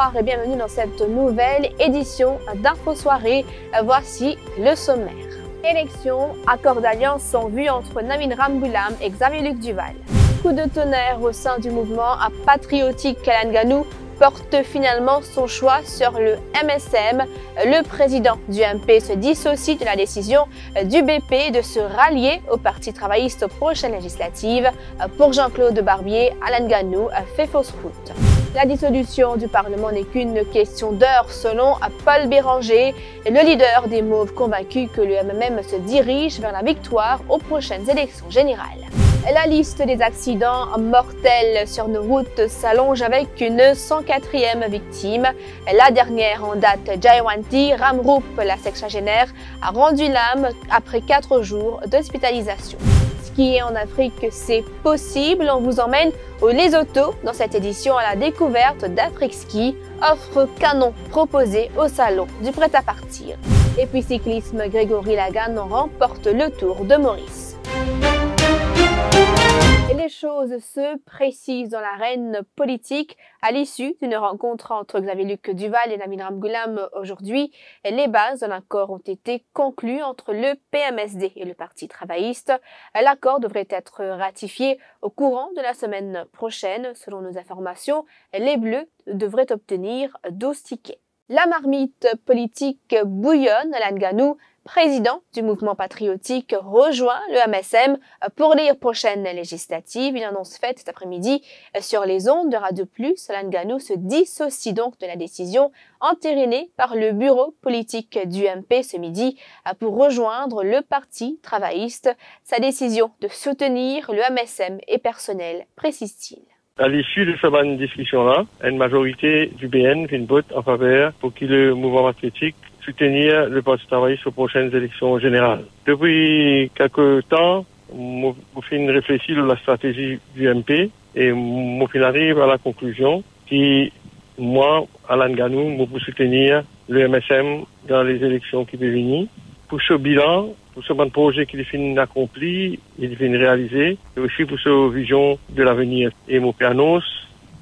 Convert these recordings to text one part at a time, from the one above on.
Bonsoir et bienvenue dans cette nouvelle édition d'Info Soirée. Voici le sommaire. Élections, accords d'alliance en vue entre Namine Ramgoolam et Xavier-Luc Duval. Coup de tonnerre au sein du mouvement patriotique Alan Ganou porte finalement son choix sur le MSM. Le président du MP se dissocie de la décision du BP de se rallier au Parti travailliste aux prochaines législatives. Pour Jean-Claude Barbier, Alan Ganou fait fausse route. La dissolution du Parlement n'est qu'une question d'heure selon Paul Béranger, le leader des Mauves convaincu que le MMM se dirige vers la victoire aux prochaines élections générales. La liste des accidents mortels sur nos routes s'allonge avec une 104e victime. La dernière en date, Jayawanti Ramrup, la sexagénaire, a rendu l'âme après 4 jours d'hospitalisation. Skier en Afrique, c'est possible. On vous emmène au Lesotho dans cette édition à la découverte d'Afrique Ski, offre canon proposée au salon du prêt-à-partir. Et puis cyclisme, Grégory Lagan remporte le Tour de Maurice. Et les choses se précisent dans l'arène politique. À l'issue d'une rencontre entre Xavier-Luc Duval et Namine Ramgoolam aujourd'hui, les bases d'un accord ont été conclues entre le PMSD et le Parti travailliste. L'accord devrait être ratifié au courant de la semaine prochaine. Selon nos informations, les Bleus devraient obtenir 12 tickets. La marmite politique bouillonne. Alan Ganou, président du mouvement patriotique, rejoint le MSM pour les prochaines législatives. Une annonce faite cet après-midi sur les ondes de Radio Plus. Alan Ganou se dissocie donc de la décision entérinée par le bureau politique du MP ce midi pour rejoindre le Parti travailliste. Sa décision de soutenir le MSM est personnelle, précise-t-il. À l'issue de cette discussion-là, une majorité du BN vient voter en faveur pour que le mouvement patriotique soutenir le Parti travailliste aux prochaines élections générales. Depuis quelques temps, je fin réfléchir sur la stratégie du MP et je fin arrive à la conclusion que moi, Alan Ganou, je peux soutenir le MSM dans les élections qui peuvent venir. Pour ce bilan, pour ce bon projet qu'il finit accompli, il finit réalisé, et aussi pour cette vision de l'avenir. Et mon annonce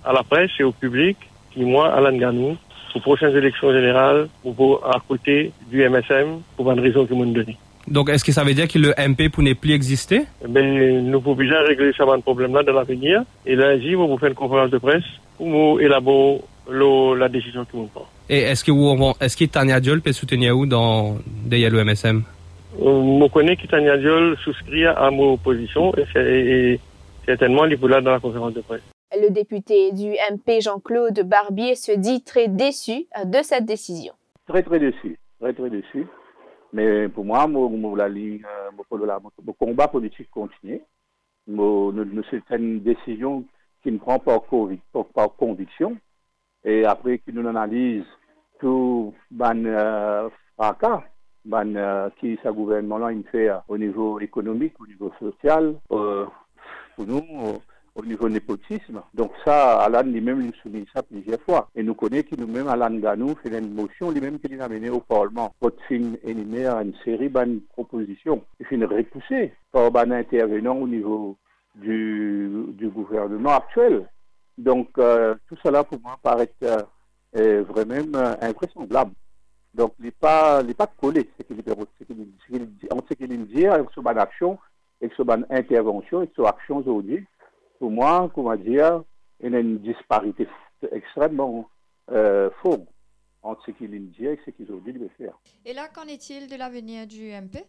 à la presse et au public, qui moi, Alan Ganou, aux prochaines élections générales, pour à côté du MSM, pour une raison que vous me donnez. Donc, est-ce que ça veut dire que le MP pourrait plus exister? Nous pouvons bien régler ce problème-là dans l'avenir. Et lundi, vous faire une conférence de presse pour élaborer la décision que vous prenez. Et est-ce que Tania Diol peut soutenir où dans le MSM? Je connais que Tania Diol souscrit à ma position et certainement il est là dans la conférence de presse. Le député du MP Jean-Claude Barbier se dit très déçu de cette décision. Très déçu. Mais pour moi, mon combat politique continue. C'est une décision qui ne prend pas par conviction. Et après que nous analysons tout fracas qui ce gouvernement-là il fait au niveau économique, au niveau social, pour nous, au niveau népotisme. Donc ça, Alan lui-même nous soumet ça plusieurs fois. Et nous connaissons que nous-mêmes, Alan Ganou, fait une motion lui-même qui l'a amené au Parlement. Pour éliminer une série de propositions. Il fait repousser par les intervenants au niveau du gouvernement actuel. Donc tout cela pour moi paraît vraiment invraisemblable. Donc il n'est pas collé ce qu'il dit avec ce ban action, avec ce ban intervention, avec ce action aujourd'hui. Pour moi, comment dire, il y a une disparité extrêmement forte entre ce qu'il dit et ce qu'ils ont dit de faire. Et là, qu'en est-il de l'avenir du MP?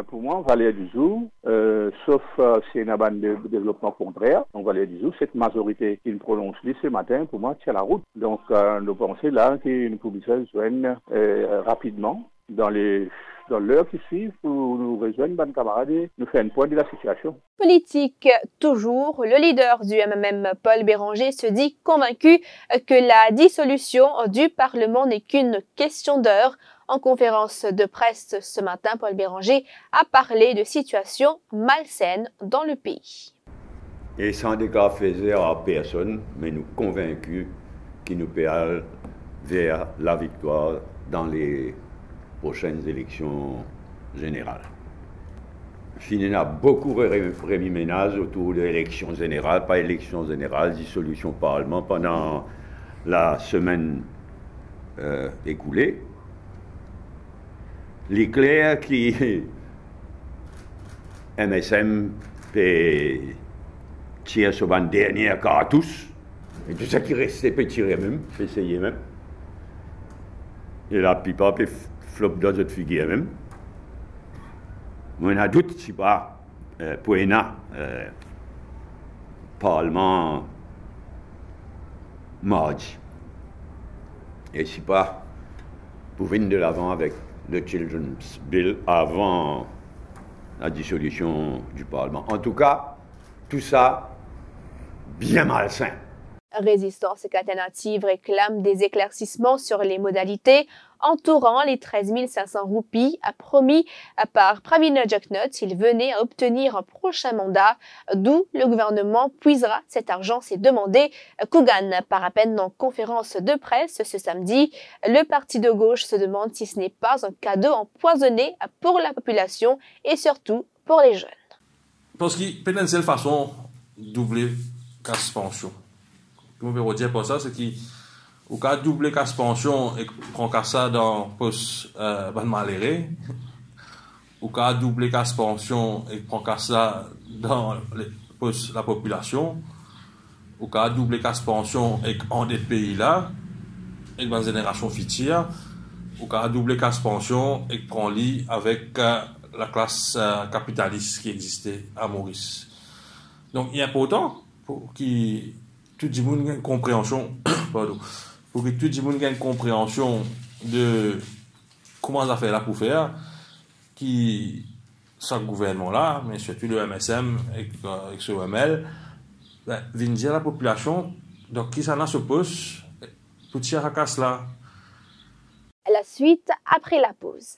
Pour moi, Valère Duzou, sauf si un ban de développement contraire, donc Valère Duzou, cette majorité qui nous prononce ce matin, pour moi, tient la route. Donc, nous pensons là que nous pouvons joindre rapidement dans l'heure qui suit pour nous rejoindre, bonnes camarades, et nous faire un point de la situation. Politique toujours, le leader du MMM, Paul Béranger, se dit convaincu que la dissolution du Parlement n'est qu'une question d'heure. En conférence de presse ce matin, Paul Béranger a parlé de situation malsaine dans le pays. Et sans dégâts faisait à personne, mais nous convaincus qu'il nous peut aller vers la victoire dans les prochaines élections générales. Fini a beaucoup remis ménage autour de l'élection générale, pas élection générale, dissolution Parlement pendant la semaine écoulé. L'éclair qui MSM peut tirer sur une dernière cartouche, et tout ça qui restait peut tirer même, peut essayer même. Et la plupart peut flop dans notre figure même. On a doute, si pas, pour Parlement mardi. Et si pas, pour venir de l'avant avec le Children's Bill avant la dissolution du Parlement. En tout cas, tout ça, bien malsain. Résistance alternative réclame des éclaircissements sur les modalités entourant les 13 500 roupies promis par Pravin Jugnauth s'il venait à obtenir un prochain mandat, d'où le gouvernement puisera cet argent, s'est demandé Coogan par à peine en conférence de presse ce samedi. Le parti de gauche se demande si ce n'est pas un cadeau empoisonné pour la population et surtout pour les jeunes. Parce qu'il peut y avoir une seule façon de doubler la pension. Ce qu'on veut dire pour ça, c'est qu'au cas de doubler la pension et prendre ça dans le poste malheureux, au cas de doubler la pension et prendre ça dans le poste la population, au cas de doubler la pension et en des pays là, et dans la génération future, au cas de doubler la pension et prendre lit avec la classe capitaliste qui existait à Maurice. Donc, il est important pour que tout le monde ait une compréhension, pardon, pour que tout le monde ait une compréhension de comment ça fait là pour faire, qui, ce gouvernement-là, mais surtout le MSM et ce OML, viennent dire à la population, donc qui s'en s'oppose pour tirer à casse là. La suite après la pause.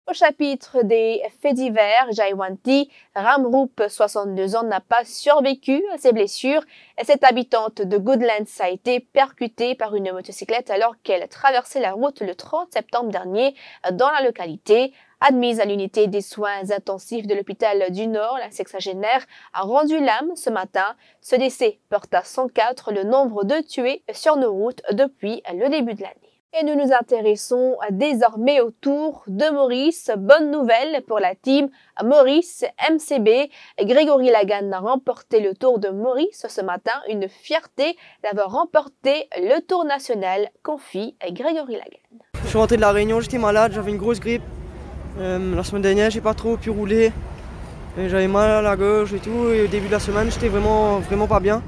Au chapitre des faits divers, Jaiwanti Ramrup, 62 ans, n'a pas survécu à ses blessures. Cette habitante de Goodlands a été percutée par une motocyclette alors qu'elle traversait la route le 30 septembre dernier dans la localité. Admise à l'unité des soins intensifs de l'hôpital du Nord, la sexagénaire a rendu l'âme ce matin. Ce décès porte à 104 le nombre de tués sur nos routes depuis le début de l'année. Et nous nous intéressons désormais au Tour de Maurice. Bonne nouvelle pour la team Maurice MCB. Grégory Lagan a remporté le Tour de Maurice ce matin. Une fierté d'avoir remporté le Tour national, confie Grégory Lagan. Je suis rentré de la Réunion, j'étais malade, j'avais une grosse grippe. La semaine dernière, j'ai pas trop pu rouler. J'avais mal à la gauche et tout. Et au début de la semaine, j'étais vraiment pas bien.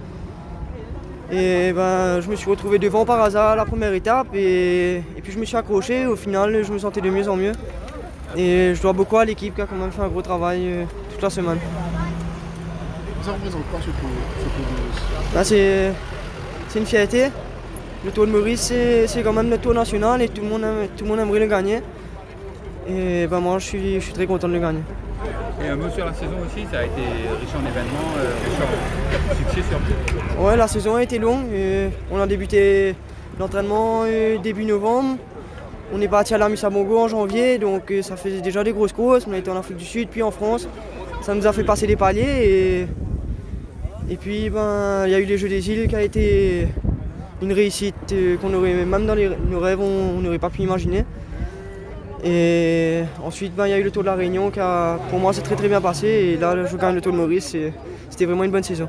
Et ben, je me suis retrouvé devant par hasard à la première étape et puis je me suis accroché. Au final, je me sentais de mieux en mieux. Et je dois beaucoup à l'équipe qui a quand même fait un gros travail toute la semaine. Ça représente quoi ce Tour de Maurice? C'est une fierté. Le Tour de Maurice, c'est quand même le Tour national et tout le monde aimerait le gagner. Et ben moi, je suis très content de le gagner. Et un mot sur la saison aussi, ça a été riche en événements, riche en succès surtout. Ouais, la saison a été longue. On a débuté l'entraînement début novembre. On est parti à la Misamongo en janvier, donc ça faisait déjà des grosses courses. On a été en Afrique du Sud, puis en France. Ça nous a fait passer des paliers. Et puis, ben, il y a eu les Jeux des îles qui a été une réussite qu'on aurait, même dans nos rêves, on n'aurait pas pu imaginer. Et ensuite, il y a eu le Tour de la Réunion qui pour moi, c'est très bien passé. Et là, je gagne le Tour de Maurice. C'était vraiment une bonne saison.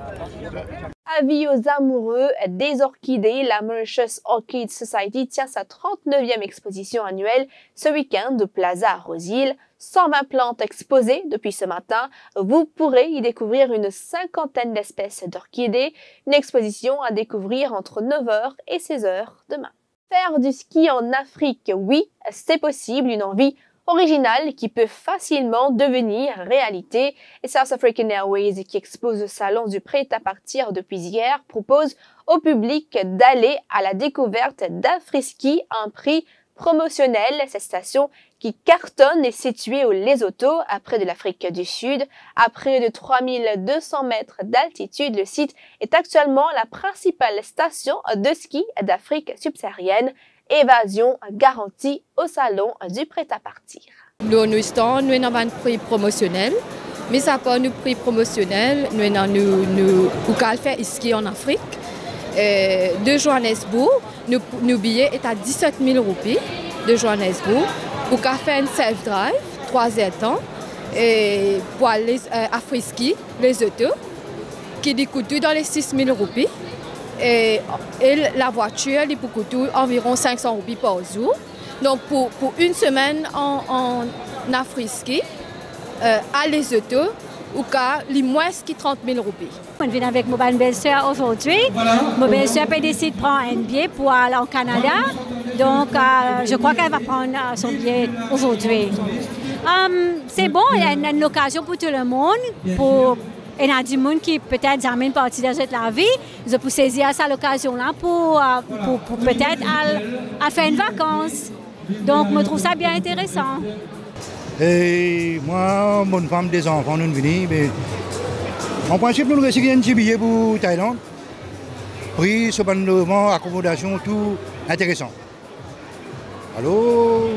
Avis aux amoureux des orchidées, la Mauritius Orchid Society tient sa 39e exposition annuelle ce week-end au Plaza à Rose-Hill. 120 plantes exposées depuis ce matin. Vous pourrez y découvrir une cinquantaine d'espèces d'orchidées. Une exposition à découvrir entre 9h et 16h demain. Faire du ski en Afrique, oui, c'est possible, une envie originale qui peut facilement devenir réalité. Et South African Airways, qui expose au salon du prêt-à-partir depuis hier, propose au public d'aller à la découverte d'Afriski à un prix promotionnel. Cette station qui cartonne est située au Lesotho, à près de l'Afrique du Sud. À près de 3200 mètres d'altitude, le site est actuellement la principale station de ski d'Afrique subsaharienne. Évasion garantie au salon du prêt-à-partir. Nous avons un prix promotionnel, mais ça pas un prix promotionnel. Nous fait ski en Afrique. De Johannesburg, nos billets est à 17 000 roupies de Johannesburg. Pour faire un self-drive, 3 temps, et pour aller à Friski, les autos, qui coûte dans les 6 000 roupies. Et la voiture, il peut coûter environ 500 roupies par jour. Donc pour une semaine en Afriski, à les autos, ou cas, les moins qui 30 000 roupies. On vient avec ma belle-sœur aujourd'hui. Ma belle-sœur décide de prendre un billet pour aller au Canada. Donc, je crois qu'elle va prendre son billet aujourd'hui. C'est bon, il y a une occasion pour tout le monde. Il y a du monde qui peut-être jamais parti dans cette vie. Je peux saisir cette occasion-là pour peut-être faire une vacance. Donc, je trouve ça bien intéressant. Et moi, bonne femme, des enfants, nous venons. En principe, nous récupérons un petit billet pour Thaïlande. Prix, cependant, accommodation, tout intéressant. Alors,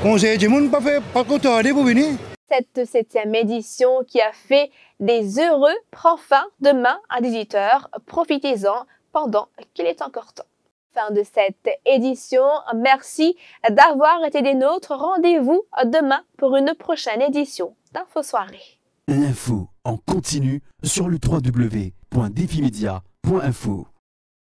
conseil du monde, pas content pour venir. Cette 7e édition qui a fait des heureux prend fin demain à 18h. Profitez-en pendant qu'il est encore temps. Fin de cette édition. Merci d'avoir été des nôtres. Rendez-vous demain pour une prochaine édition d'Info Soirée. L'info en continu sur le www.defimedia.info.